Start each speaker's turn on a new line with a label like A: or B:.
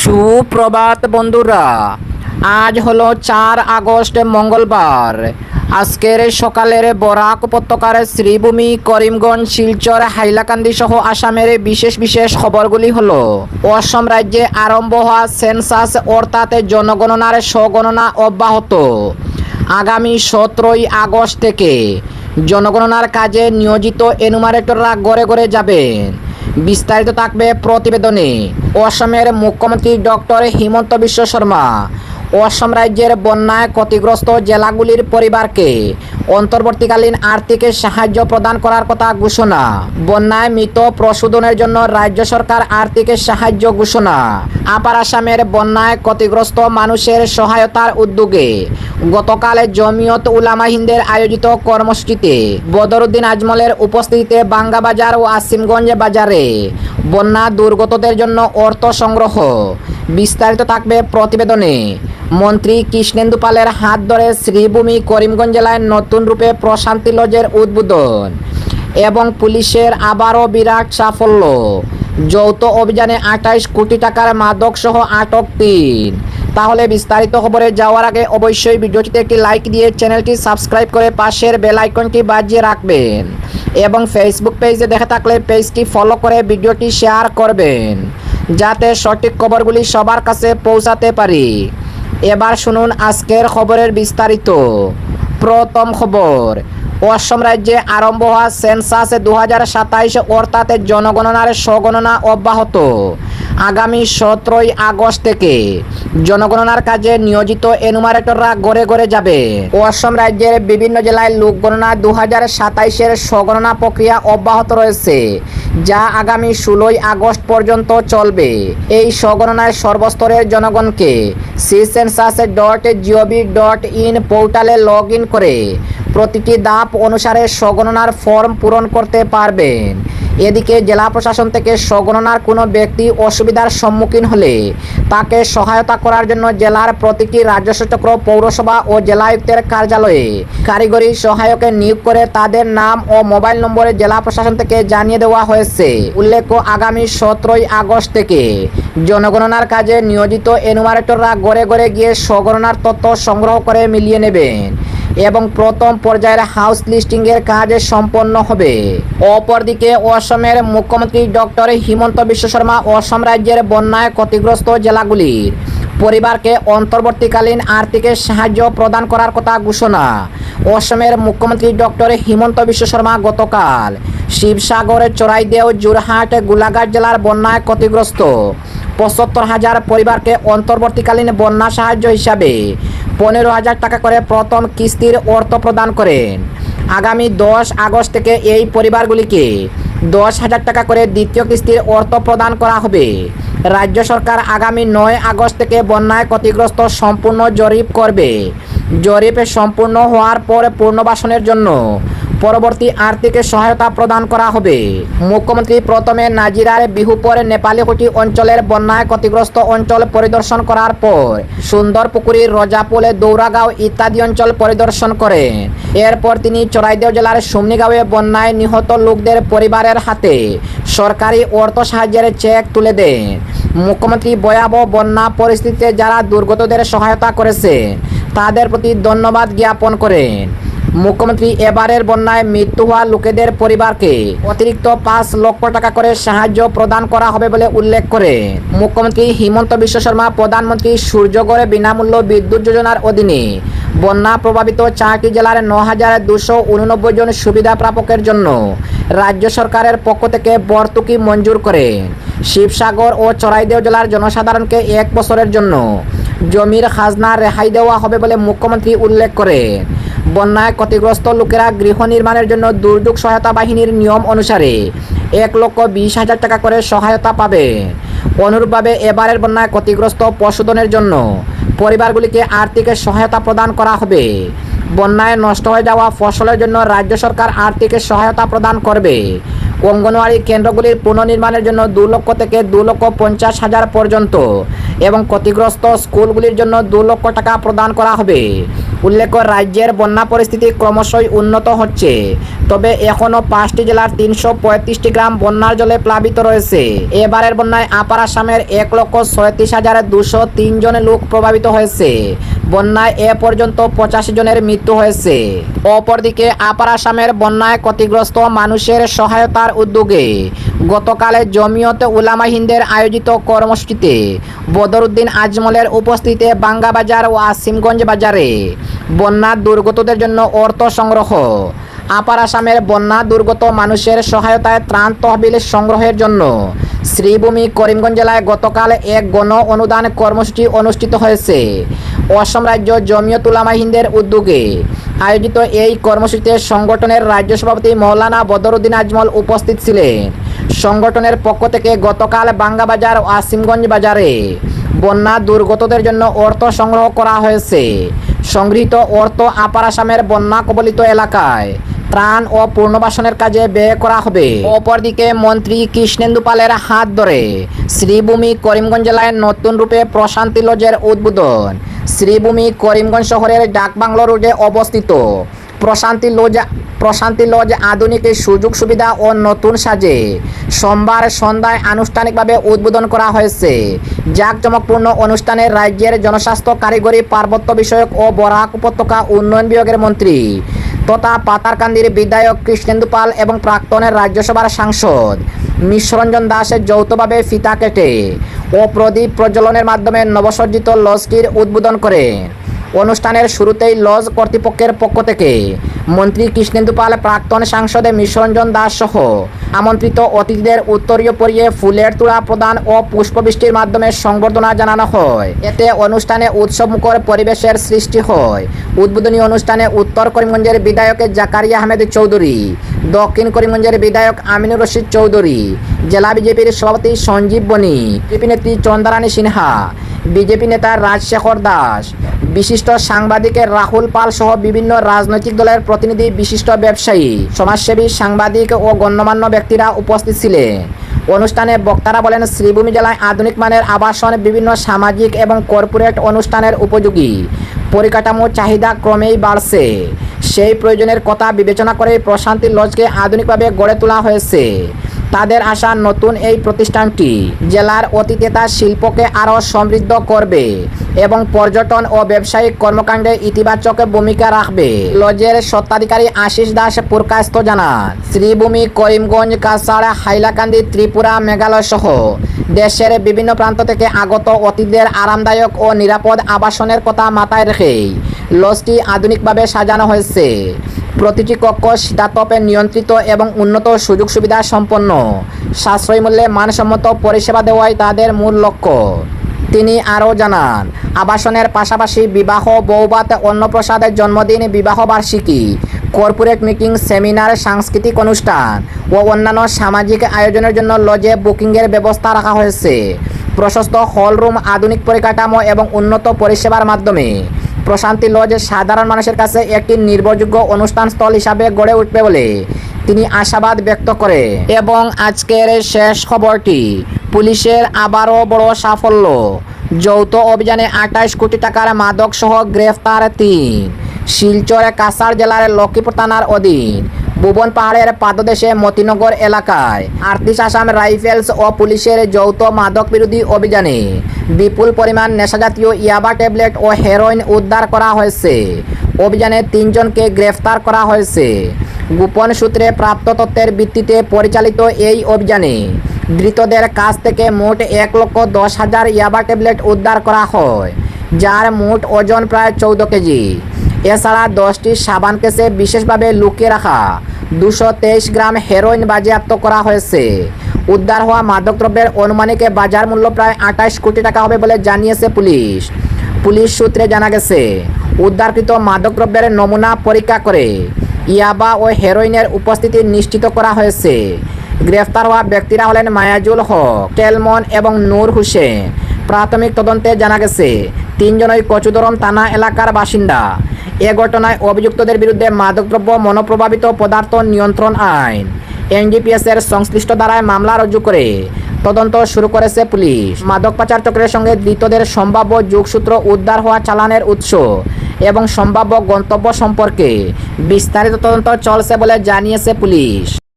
A: সুপ্রভাত বন্ধুরা, আজ হলো 4 আগস্ট মঙ্গলবার। আজকের সকালের বরাক উপত্যকার শ্রীভূমি, করিমগঞ্জ, শিলচর, হাইলাকান্দি সহ আসামের বিশেষ বিশেষ খবরগুলি হলো: অসম রাজ্যে আরম্ভ হওয়া সেন্সাস অর্থাৎ জনগণনার স্বগণনা অব্যাহত। আগামী 17 আগস্ট থেকে জনগণনার কাজে নিয়োজিত এনুমারেটররা ঘরে ঘরে যাবেন। বিস্তারিত থাকবে প্রতিবেদনে। অসমের মুখ্যমন্ত্রী ডক্টর হিমন্ত বিশ্ব শর্মা অসম রাজ্যের বন্যায় ক্ষতিগ্রস্ত জেলাগুলির পরিবারকে অন্তর্বর্তীকালীন আর্থিক সাহায্য প্রদান করার কথা ঘোষণা। বন্যায় মৃত প্রশোধনের জন্য রাজ্য সরকার আর্থিক সাহায্য ঘোষণা। আপার আসামের বন্যায় ক্ষতিগ্রস্ত মানুষের সহায়তার উদ্যোগে গতকাল জমিয়ত উলামা হিন্দের আয়োজিত কর্মসূচিতে বদরুদ্দিন আজমলের উপস্থিতিতে বাঙ্গা বাজার ও আসিমগঞ্জ বাজারে বন্যা দুর্গতদের জন্য অর্থ সংগ্রহ। বিস্তারিত থাকবে প্রতিবেদনে। মন্ত্রী কৃষ্ণেন্দু পালের হাত ধরে শ্রীভূমি, করিমগঞ্জ জেলায় নতুন রূপে প্রশান্তি লজের উদ্বোধন এবং পুলিশের আবারও বিরাট সাফল্য। যৌথ অভিযানে 28 কোটি টাকার মাদক সহ আটক 3। তাহলে বিস্তারিত খবরে যাওয়ার আগে অবশ্যই ভিডিওটিতে একটি লাইক দিয়ে চ্যানেলটি সাবস্ক্রাইব করে পাশের বেল আইকনটি বাজিয়ে রাখবেন এবং ফেসবুক পেজে দেখে থাকলে পেজটি ফলো করে ভিডিওটি শেয়ার করবেন যাতে সঠিক খবরগুলি সবার কাছে পৌঁছাতে পারি। এবার শুনুন আজকের খবরের বিস্তারিত। প্রথম খবর, অসম রাজ্যে আরম্ভ হওয়া সেন্সাস 2027 অর্থাৎ জনগণনার স্বগণনা অব্যাহত। আগামী 17 আগস্ট থেকে জনগণনার কাজে নিয়োজিত এনুমারেটররা ঘরে ঘরে যাবে। অসম রাজ্যের বিভিন্ন জেলায় লোকগণনা 2027-এর স্বগণনা প্রক্রিয়া অব্যাহত রয়েছে, যা আগামী 16 আগস্ট পর্যন্ত চলবে। এই স্বগণনায় সর্বস্তরের জনগণকে ccensus.gov.in পোর্টালে লগ ইন করে প্রতিটি ধাপ অনুসারে স্বগণনার ফর্ম পূরণ করতে পারবেন। এদিকে জেলা প্রশাসন থেকে স্বগণনার কোনো ব্যক্তি অসুবিধার সম্মুখীন হলে তাকে সহায়তা করার জন্য জেলার প্রতিটি রাজস্ব চক্র, পৌরসভা ও জেলায়ুক্তের কার্যালয়ে কারিগরি সহায়কে নিয়োগ করে তাদের নাম ও মোবাইল নম্বরে জেলা প্রশাসন থেকে জানিয়ে দেওয়া হয়েছে। উল্লেখ্য, আগামী 17 আগস্ট থেকে জনগণনার কাজে নিয়োজিত এনুমারেটররা ঘরে ঘরে গিয়ে স্বগণনার তথ্য সংগ্রহ করে মিলিয়ে নেবেন এবং প্রথম পর্যায়ের হাউস লিস্টিংয়ের কাজ সম্পন্ন হবে। অপরদিকে অসমের মুখ্যমন্ত্রী ডক্টর হিমন্ত বিশ্ব শর্মা অসম রাজ্যের বন্যায় ক্ষতিগ্রস্ত জেলাগুলির পরিবারকে অন্তর্বর্তীকালীন আর্থিক সাহায্য প্রদান করার কথা ঘোষণা। অসমের মুখ্যমন্ত্রী ডক্টর হিমন্ত বিশ্ব শর্মা গতকাল শিবসাগর, চড়াইদেও, যোরহাট, গোলাঘাট জেলার বন্যায় ক্ষতিগ্রস্ত 75,000 পরিবারকে অন্তর্বর্তীকালীন বন্যা সাহায্য হিসাবে 15,000 টাকা করে প্রথম কিস্তির অর্থ প্রদান করেন। আগামী 10 আগস্ট থেকে এই পরিবারগুলিকে 10,000 টাকা করে দ্বিতীয় কিস্তির অর্থ প্রদান করা হবে। রাজ্য সরকার আগামী 9 আগস্ট থেকে বন্যায় ক্ষতিগ্রস্ত সম্পূর্ণ জরিপ করবে। জরিপ সম্পূর্ণ হওয়ার পর পুনর্বাসনের জন্য পরবর্তী আর্থিক সহায়তা প্রদান করা হবে। মুখ্যমন্ত্রী প্রথমে নাজিরার বিহুপুর, নেপালিকুটি অঞ্চলের বন্যায় ক্ষতিগ্রস্ত অঞ্চল পরিদর্শন করার পর সুন্দরপুকুরি, রজাপুল, দৌড়াগাঁও ইত্যাদি অঞ্চল পরিদর্শন করেন। এরপর তিনি চড়াইদেও জেলার সুমনিগাঁওয়ে বন্যায় নিহত লোকদের পরিবারের হাতে সরকারি অর্থ সাহায্যের চেক তুলে দেন। মুখ্যমন্ত্রী ভয়াবহ বন্যা পরিস্থিতিতে যারা দুর্গতদের সহায়তা করেছে তাদের প্রতি ধন্যবাদ জ্ঞাপন করেন। মুখ্যমন্ত্রী এবারের বন্যায় মৃত্যু হওয়া লোকেদের পরিবারকে অতিরিক্ত 5 লক্ষ টাকা করে সাহায্য প্রদান করা হবে বলে উল্লেখ করে মুখ্যমন্ত্রী হিমন্ত বিশ্ব শর্মা প্রধানমন্ত্রী সূর্যঘর বিনামূল্য বিদ্যুৎ যোজনার অধীনে বন্যা প্রভাবিত 4টি জেলার 9,289 জন সুবিধা প্রাপকের জন্য রাজ্য সরকারের পক্ষ থেকে ভর্তুকি মঞ্জুর করেন। শিবসাগর ও চড়াইদেও জেলার জনসাধারণকে 1 বছরের জন্য জমির খাজনা রেহাই দেওয়া হবে বলে মুখ্যমন্ত্রী উল্লেখ করেন। বন্যায় ক্ষতিগ্রস্ত লোকেরা গৃহ নির্মাণের জন্য দুর্যোগ সহায়তা বাহিনীর নিয়ম অনুসারে 1,20,000 টাকা করে সহায়তা পাবে। অনুরূপভাবে এবারের বন্যায় ক্ষতিগ্রস্ত পশুধনের জন্য পরিবারগুলিকে আর্থিক সহায়তা প্রদান করা হবে। বন্যায় নষ্ট হয়ে যাওয়া ফসলের জন্য রাজ্য সরকার আর্থিক সহায়তা প্রদান করবে। অঙ্গনওয়াড়ি কেন্দ্রগুলির পুনর্নির্মাণের জন্য 2 লক্ষ থেকে 2,50,000 পর্যন্ত এবং ক্ষতিগ্রস্ত স্কুলগুলির জন্য 2 লক্ষ টাকা প্রদান করা হবে। উল্লেখ্য, রাজ্যের বন্যা পরিস্থিতি ক্রমশই উন্নত হচ্ছে, তবে এখনও 5টি জেলার 335টি গ্রাম বন্যার জলে প্লাবিত রয়েছে। এবারের বন্যায় আপার আসামের 1,37,203 জন লোক প্রভাবিত হয়েছে। বন্যায় এ পর্যন্ত 85 জনের মৃত্যু হয়েছে। অপরদিকে আপার আসামের বন্যায় ক্ষতিগ্রস্ত মানুষের সহায়তার উদ্যোগে গতকালে জমিয়তে উলামা হিন্দের আয়োজিত কর্মসূচিতে বদরুদ্দিন আজমলের উপস্থিতিতে বাঙ্গাবাজার ও আসিমগঞ্জ বাজারে বন্যা দুর্গতদের জন্য অর্থ সংগ্রহ। আপার আসামের বন্যা দুর্গত মানুষের সহায়তায় ত্রাণ তহবিল সংগ্রহের জন্য শ্রীভূমি করিমগঞ্জ জেলায় গতকাল এক গণ অনুদান কর্মসূচি অনুষ্ঠিত হয়েছে। অসম রাজ্য জমিয়ত উলামা হিন্দের উদ্যোগে আয়োজিত এই কর্মসূচিতে সংগঠনের রাজ্য সভাপতি মৌলানা বদরুদ্দিন আজমল উপস্থিত ছিলেন। সংগঠনের পক্ষ থেকে গতকাল বাঙ্গাবাজার ও আসিমগঞ্জ বাজারে বন্যা দুর্গতদের জন্য অর্থ সংগ্রহ করা হয়েছে। সংগৃহীত অর্থ আপার আসামের বন্যা কবলিত এলাকায় ত্রাণ ও পুনর্বাসনের কাজে ব্যয় করা হবে। অপরদিকে মন্ত্রী কৃষ্ণেন্দু পালের হাত ধরে শ্রীভূমি করিমগঞ্জ জেলায় নতুন রূপে প্রশান্তি লজের উদ্বোধন। শ্রীভূমি করিমগঞ্জ শহরের ডাকবাংলো রোডে অবস্থিত প্রশান্তি লজ আধুনিক সুযোগ সুবিধা ও নতুন সাজে সোমবার সন্ধ্যায় আনুষ্ঠানিকভাবে উদ্বোধন করা হয়েছে। জাঁকজমকপূর্ণ অনুষ্ঠানে রাজ্যের জনস্বাস্থ্য, কারিগরি, পার্বত্য বিষয়ক ও বরাক উপত্যকা উন্নয়ন বিভাগের মন্ত্রী তথা পাতারকান্দির বিধায়ক কৃষ্ণেন্দু পাল এবং প্রাক্তনের রাজ্যসভার সাংসদ মিশ্ররঞ্জন দাস যৌথভাবে ফিতা কেটে ও প্রদীপ প্রজ্বলনের মাধ্যমে নবসজ্জিত লজটির উদ্বোধন করেন। অনুষ্ঠানের শুরুতেই লজ কর্তৃপক্ষের পক্ষ থেকে মন্ত্রী কৃষ্ণেন্দু পাল, প্রাক্তন সাংসদ মিশ্ররঞ্জন দাস সহ আমন্ত্রিত অতিথিদের উত্তরীয় পরিয়ে ফুলের তোড়া প্রদান ও পুষ্পবৃষ্টির মাধ্যমে সংবর্ধনা জানানো হয়। এতে অনুষ্ঠানে উৎসবমুখর পরিবেশের সৃষ্টি হয়। উদ্বোধনী অনুষ্ঠানে উত্তর করিমগঞ্জের বিধায়ক জাকারিয়া আহমেদ চৌধুরী, দক্ষিণ করিমগঞ্জের বিধায়ক আমিনুর রশিদ চৌধুরী, জেলা বিজেপির সভাপতি সঞ্জীব বনি, বিজেপি নেত্রী চন্দ্রারানী সিনহা, বিজেপি নেতা রাজশেখর দাস, বিশিষ্ট সাংবাদিক রাহুল পাল সহ বিভিন্ন রাজনৈতিক দলের প্রতিনিধি, বিশিষ্ট ব্যবসায়ী, সমাজসেবী, সাংবাদিক ও গণ্যমান্য ব্যক্তিরা উপস্থিত ছিলেন। অনুষ্ঠানে বক্তারা বলেন, শ্রীভূমি জেলায় আধুনিক মানের আবাসন, বিভিন্ন সামাজিক এবং কর্পোরেট অনুষ্ঠানের উপযোগী পরিকাঠামো চাহিদা ক্রমেই বাড়ছে। সেই প্রয়োজনের কথা বিবেচনা করে প্রশান্তি লজকে আধুনিকভাবে গড়ে তোলা হয়েছে। তাদের আশা, নতুন এই প্রতিষ্ঠানটি জেলার অতিথেতা শিল্পকে আরও সমৃদ্ধ করবে এবং পর্যটন ও ব্যবসায়িক কর্মকাণ্ডে ইতিবাচক ভূমিকা রাখবে। লজের স্বত্বাধিকারী আশিস দাস পুরকায়স্থ জানান, শ্রীভূমি করিমগঞ্জ, কাছাড়, হাইলাকান্দি, ত্রিপুরা, মেঘালয় সহ দেশের বিভিন্ন প্রান্ত থেকে আগত অতিথিদের আরামদায়ক ও নিরাপদ আবাসনের কথা মাথায় রেখেই লজটি আধুনিকভাবে সাজানো হয়েছে। প্রতিটি কক্ষ শীতাতপে নিয়ন্ত্রিত এবং উন্নত সুযোগ সুবিধা সম্পন্ন, সাশ্রয়ী মূল্যে মানসম্মত পরিষেবা দেওয়াই তাদের মূল লক্ষ্য। তিনি আরও জানান, আবাসনের পাশাপাশি বিবাহ, বৌভাত, অন্নপ্রসাদ, জন্মদিন, বিবাহবার্ষিকী, কর্পোরেট মিটিং, সেমিনার, সাংস্কৃতিক অনুষ্ঠান ও অন্যান্য সামাজিক আয়োজনের জন্য লজে বুকিংয়ের ব্যবস্থা রাখা হয়েছে। প্রশস্ত হলরুম, আধুনিক পরিকাঠামো এবং উন্নত পরিষেবার মাধ্যমে প্রশান্তি লজ সাধারণ মানুষের কাছে একটি নির্ভরযোগ্য অনুষ্ঠান স্থল হিসাবে গড়ে উঠবে বলে তিনি আশাবাদ ব্যক্ত করে। এবং আজকের শেষ খবরটি, পুলিশের আবারও বড় সাফল্য, যৌথ অভিযানে 28 কোটি টাকার মাদক সহ গ্রেফতার 3। শিলচর, কাছাড় জেলার লক্ষ্মীপুর থানার অধীন ভুবন পাহাড়ের পাদদেশে মতিনগর এলাকায় আর্টিস আসাম রাইফেলস ও পুলিশের যৌথ মাদক বিরোধী অভিযানে বিপুল পরিমাণ নেশাজাতীয় ইয়াবা ট্যাবলেট ও হেরোইন উদ্ধার করা হয়েছে। অভিযানে 3 জনকে গ্রেফতার করা হয়েছে। গোপন সূত্রে প্রাপ্ত তথ্যের ভিত্তিতে পরিচালিত এই অভিযানে ধৃতদের কাছ থেকে মোট 1,10,000 ইয়াবা ট্যাবলেট উদ্ধার করা হয়, যার মোট ওজন প্রায় 14 কেজি। এছাড়া 10টি সাবান কেসে বিশেষভাবে লুকিয়ে রাখা 223 গ্রাম হেরোইন বাজেয়াপ্ত করা হয়েছে। উদ্ধার হওয়া মাদকদ্রব্যের অনুমানিক বাজার মূল্য প্রায় 28 কোটি টাকা হবে বলে জানিয়েছে পুলিশ। পুলিশ সূত্রে জানা গেছে, উদ্ধারকৃত মাদকদ্রব্যের নমুনা পরীক্ষা করে ইয়াবা ও হেরোইনের উপস্থিতি নিশ্চিত করা হয়েছে। গ্রেফতার হওয়া ব্যক্তিরা হলেন মায়াজুল হক, টেলমন এবং নূর হোসেন। প্রাথমিক তদন্তে জানা গেছে 3 জনই কচুদরম থানা এলাকার বাসিন্দা। এ ঘটনায় অভিযুক্তদের বিরুদ্ধে মাদকদ্রব্য মনোপ্রভাবিত পদার্থ নিয়ন্ত্রণ আইন NDPS এর সংশ্লিষ্ট ধারায় মামলা রুজু করে তদন্ত শুরু করেছে পুলিশ। মাদক পাচার চক্রের সঙ্গে ধৃতদের সম্ভাব্য যোগসূত্র, উদ্ধার হওয়া চালানের উৎস এবং সম্ভাব্য গন্তব্য সম্পর্কে বিস্তারিত তদন্ত চলছে বলে জানিয়েছে পুলিশ।